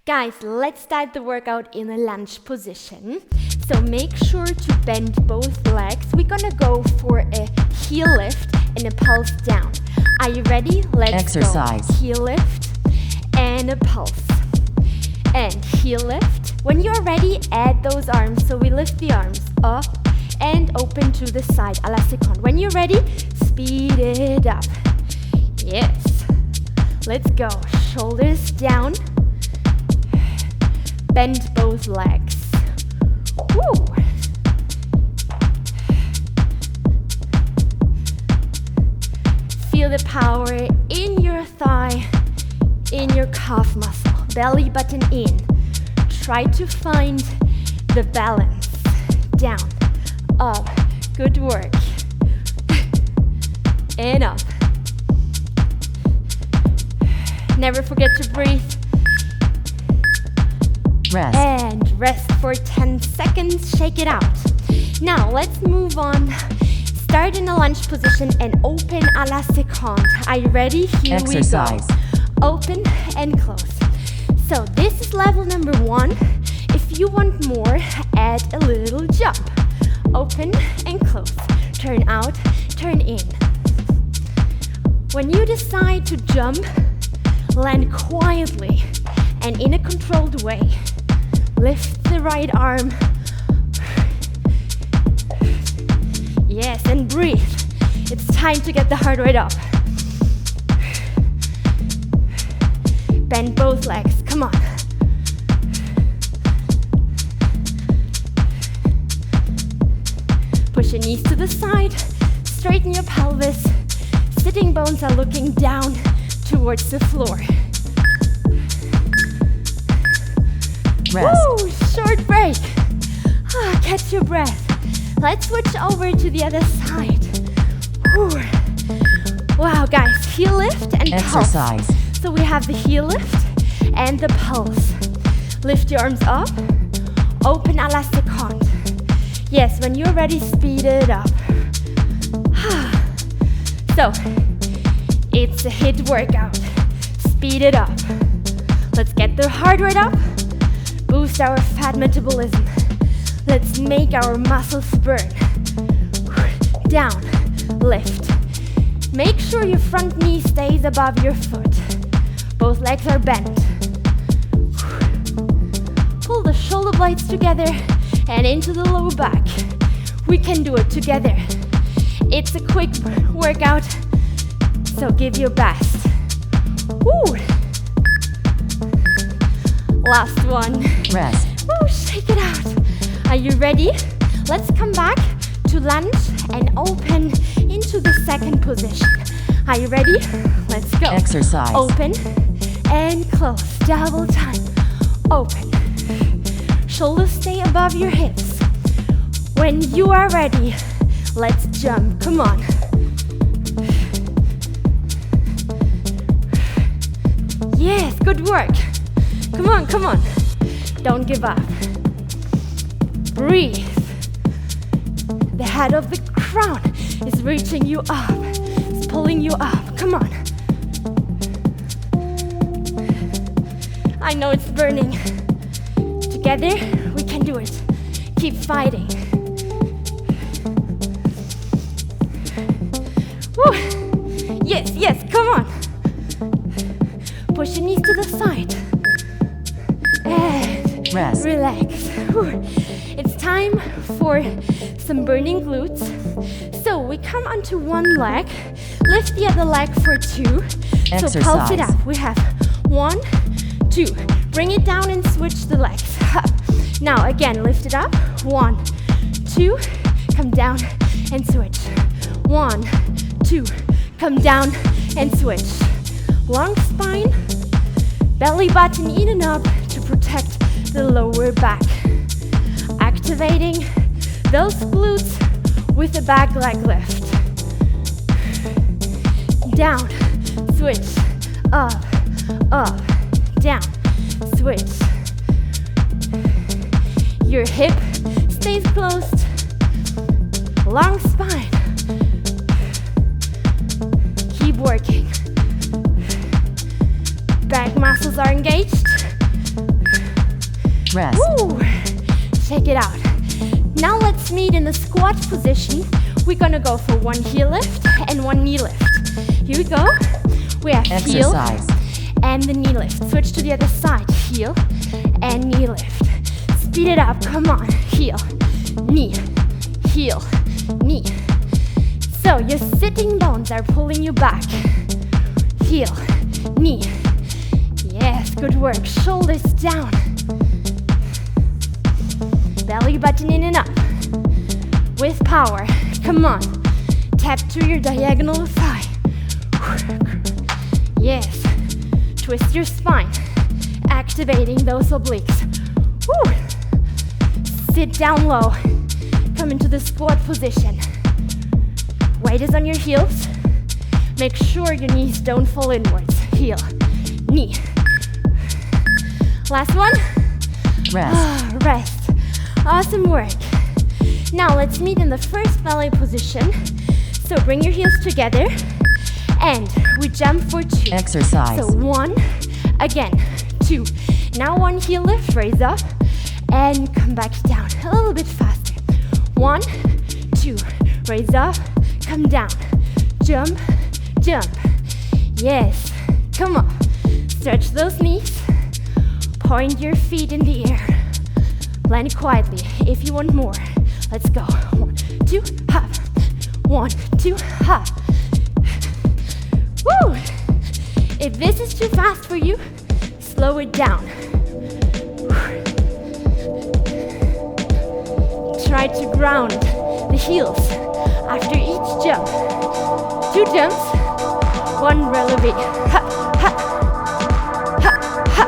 Guys, let's start the workout in a lunge position. So make sure to bend both legs. We're gonna go for a heel lift and a pulse down. Are you ready? Let's Exercise. go. Heel lift and a pulse. And heel lift. When you're ready, add those arms. So we lift the arms up and open to the side, à la seconde. When you're ready, speed it up. Yes. Let's go. Shoulders down. Bend both legs. Woo. Feel the power in your thigh, in your calf muscle. Belly button in. Try to find the balance. Down, up. Good work. And up. Never forget to breathe. Rest. And rest for 10 seconds. Shake it out. Now let's move on. Start in a lunge position and open à la seconde. Are you ready? Here Exercise. we go. Open and close. So this is level number 1. If you want more, add a little jump. Open and close. Turn out, turn in. When you decide to jump, land quietly and in a controlled way. Lift the right arm. Yes, and breathe. It's time to get the heart rate up. Bend both legs. Come on. Push your knees to the side. Straighten your pelvis. Sitting bones are looking down towards the floor. Rest. Woo, short break. Catch your breath. Let's switch over to the other side. Woo. Wow, guys, heel lift and Exercise. pulse. So we have the heel lift and the pulse. Lift your arms up. Open à la seconde. Yes, when you're ready, speed it up. So, it's a HIIT workout. Speed it up. Let's get the heart rate up. Boost our fat metabolism. Let's make our muscles burn. Down, lift. Make sure your front knee stays above your foot. Both legs are bent. Pull the shoulder blades together and into the low back. We can do it together. It's a quick workout, so give your best. Woo! Last one. Rest. Woo, shake it out. Are you ready? Let's come back to lunge and open into the second position. Are you ready? Let's go. Exercise. Open and close. Double time. Open. Shoulders stay above your hips. When you are ready, let's jump. Come on. Yes, good work. Come on, come on. Don't give up. Breathe. The head of the crown is reaching you up. It's pulling you up. Come on. I know it's burning. Together, we can do it. Keep fighting. Woo. Yes, yes, come on. Push your knees to the side. And Rest. relax. Whew. It's time for some burning glutes. So we come onto one leg, lift the other leg for 2. Exercise. So pulse it up. We have 1, 2. Bring it down and switch the legs. Up. Now again, lift it up. 1, 2. Come down and switch. 1, 2. Come down and switch. Long spine, belly button in and up to protect the lower back. Activating those glutes with the back leg lift. Down, switch, up, down, switch. Your hip stays closed. Long spine. Keep working. Back muscles are engaged. Rest. Woo. Check it out. Now let's meet in the squat position. We're gonna go for one heel lift and one knee lift. Here we go. We have Exercise. heel and the knee lift. Switch to the other side. Heel and knee lift. Speed it up. Come on. Heel, knee, heel, knee. So your sitting bones are pulling you back. Heel, knee. Yes, good work. Shoulders down. Belly button in and up. With power. Come on. Tap to your diagonal thigh. Yes. Twist your spine. Activating those obliques. Woo. Sit down low. Come into the squat position. Weight is on your heels. Make sure your knees don't fall inwards. Heel, knee. Last one. Rest. Rest. Awesome work. Now let's meet in the first ballet position. So bring your heels together and we jump for 2. Exercise. So 1, again, 2. Now one heel lift, raise up and come back down. A little bit faster. 1, 2, raise up, come down. Jump, jump. Yes, come on. Stretch those knees. Point your feet in the air. Land it quietly if you want more. Let's go. 1, 2, hop. 1, 2, hop. Woo! If this is too fast for you, slow it down. Try to ground the heels after each jump. 2 jumps, 1 releve. Ha, ha, ha, ha.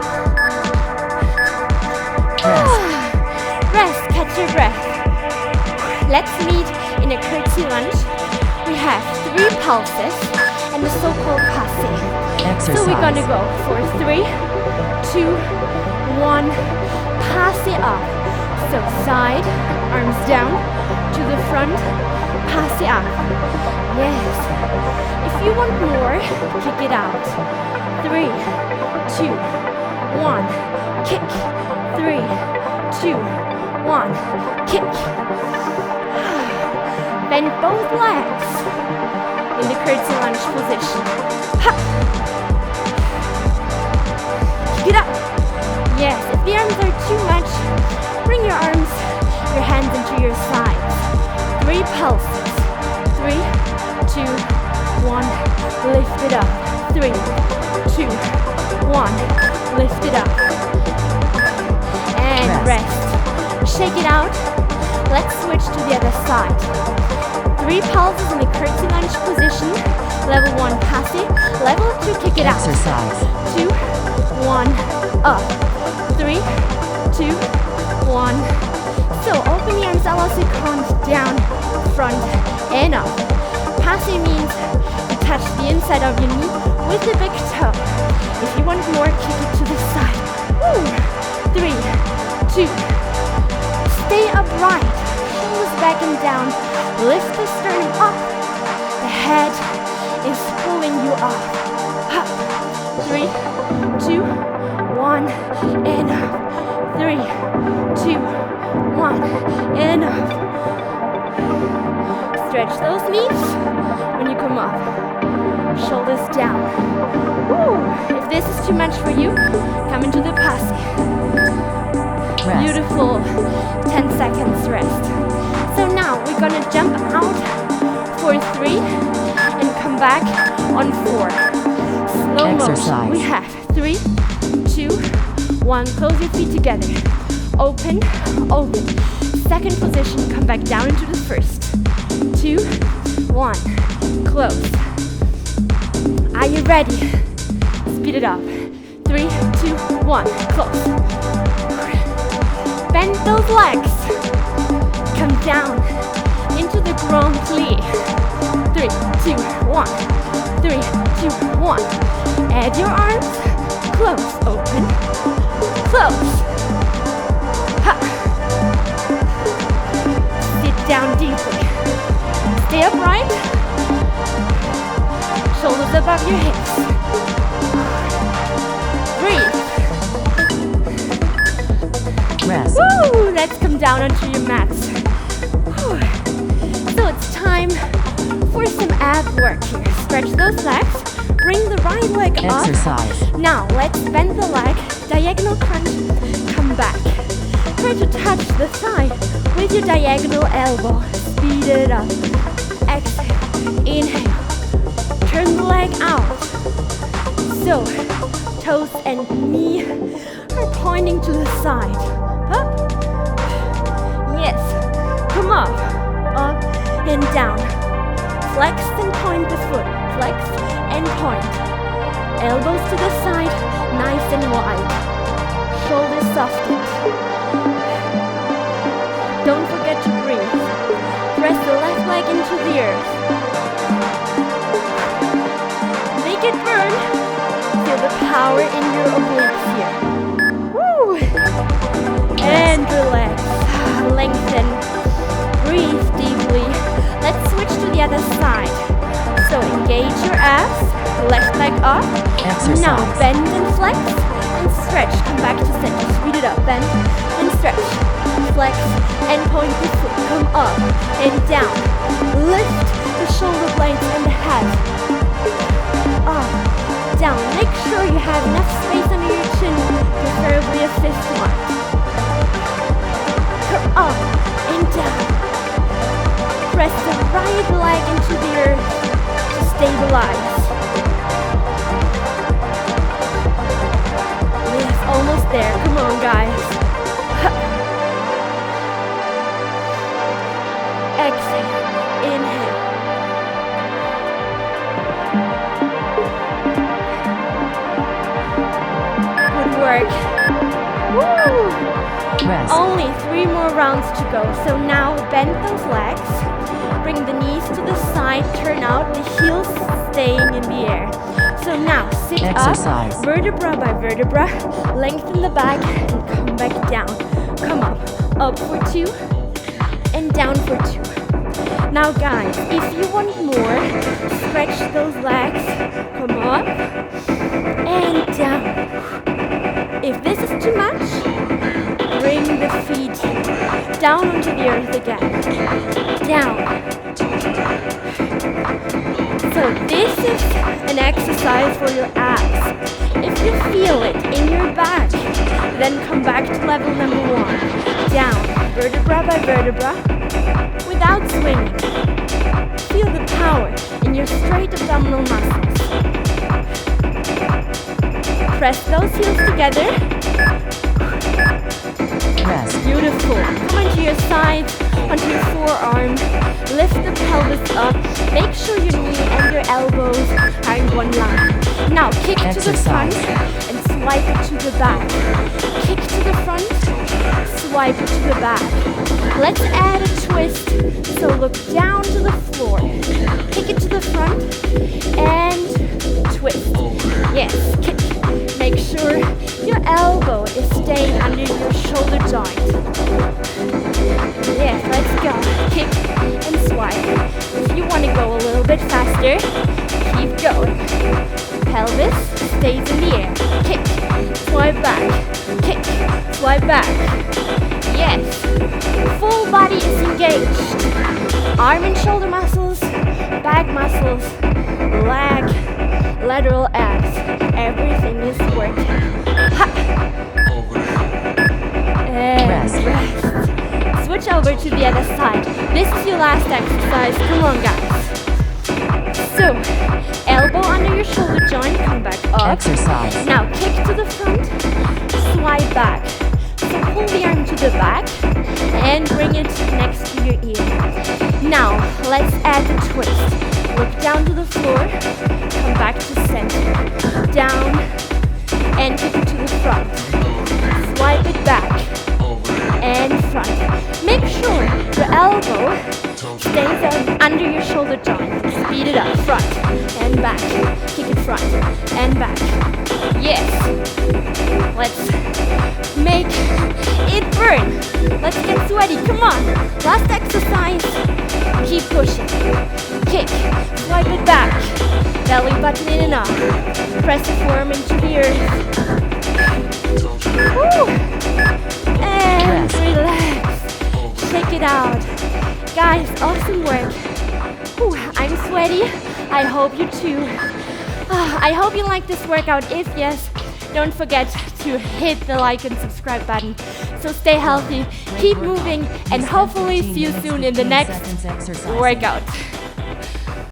Rest, catch your breath. Let's meet in a curtsy lunge. We have 3 pulses and the so-called passe. Exercise. So we're gonna go for 3, 2, 1, passe up. So side, arms down, to the front, passe up. Yes. If you want more, kick it out. 3, 2, 1, kick. 3, 2, 1, kick. Bend both legs in the curtsy lunge position. Ha. Kick it up. Yes, if the arms are too much, bring your arms, your hands into your sides. 3 pulses. 3, 2, 1, lift it up. 3, 2, 1, lift it up. And rest. Shake it out. Let's switch to the other side. 3 pulses in the curtsy lunge position. Level 1, passe. Level 2, kick it out. Exercise. 2, 1, up. 3, 2, 1. So open the arms, count down, front, and up. Passe means you touch the inside of your knee with the big toe. If you want more, kick it to the side. Woo. 3, 2. Stay upright. Shoulders back and down. Lift the sternum up. The head is pulling you up. Up. 3, 2, 1, and up. 3, 2, 1, and up. Stretch those knees when you come up. Shoulders down. Woo. If this is too much for you, come into the passe. Rest. Beautiful. 10 seconds rest. So now we're gonna jump out for 3 and come back on 4. Slow motion. We have 3, 2, 1. Close your feet together. Open, open. Second position, come back down into the first. 2, 1. Close. Are you ready? Speed it up. 3, 2, 1. Close. Bend those legs. Come down into the grand plie. 3, 2, 1. 3, 2, 1. Add your arms. Close. Open. Close. Ha. Sit down deeply. Stay upright. Shoulders above your hips. Breathe. come down onto your mats. Whew. So it's time for some ab work here. Stretch those legs. Bring the right leg up. Exercise. Now let's bend the leg. Diagonal crunch. Come back. Try to touch the thigh with your diagonal elbow. Speed it up. Exhale. Inhale. Turn the leg out. So, toes and knee are pointing to the side. Up. Yes. Come up. Up and down. Flex and point the foot. Flex and point. Elbows to the side, nice and wide. Shoulders softened. Don't forget to breathe. Press the left leg into the earth. Make it burn. Feel the power in your obliques here. Woo! And relax. Lengthen. Breathe deeply. Let's switch to the other side. So engage your abs. Left leg up. Exercise. Now bend and flex and stretch. Come back to center. Speed it up. Bend and stretch. Flex and point the foot. Come up and down. Lift the shoulder blades and the head. Up, down. Make sure you have enough space under your chin, preferably a fifth one. Come up and down. Press the right leg into the earth to stabilize. Yes, almost there. Come on, guys. Exhale. Inhale. Good work. Woo! Rest. Only 3 more rounds to go. So now bend those legs. Bring the knees to the side. Turn out. The heels staying in the air. So now sit Exercise. up. Vertebra by vertebra. Lengthen the back and come back down. Come up. Up for 2 and down for 2. Now guys, if you want more, stretch those legs. Come up and down. If this is too much, bring the feet down onto the earth again. Down. So this is an exercise for your abs. If you feel it in your back, then come back to level number 1. Down, vertebra by vertebra, without swinging. Feel the power in your straight abdominal muscles. Press those heels together. Rest. Beautiful. Come onto your sides, onto your forearm. Lift the pelvis up. Make sure your knee and your elbows are in one line. Now kick to the front and swipe it to the back. Kick to the front, swipe it to the back. Let's add a twist. So look down to the floor. Kick it to the front and twist. Yes, kick. Make sure your elbow is staying under your shoulder joint. Yes, let's go. Kick and swipe. If you want to go a little bit faster, keep going. Pelvis stays in the air. Kick, swipe back. Kick, swipe back. Yes. Full body is engaged. Arm and shoulder muscles, back muscles, leg, lateral abs. Everything is working. Ha! And rest. Switch over to the other side. This is your last exercise. Come on, guys. So, elbow under your shoulder joint. Come back up. Exercise. Now kick to the front. Slide back. So pull the arm to the back and bring it next to your ear. Now, let's add the twist. Look down to the floor. Come back to center. Down and kick it to the front. Swipe it back and front. Make sure your elbow stays under your shoulder joint. Speed it up. Front and back. Kick it front and back. Yes. Let's make it burn. Let's get sweaty. Come on. Last exercise. Keep pushing. Kick. Swipe it back. Belly button in and up. Press the forearm into the earth. Woo. And relax. Guys, awesome work. Whew, I'm sweaty. I hope you too. I hope you like this workout. If yes, don't forget to hit the like and subscribe button. So stay healthy, keep moving, and hopefully see you soon in the next workout.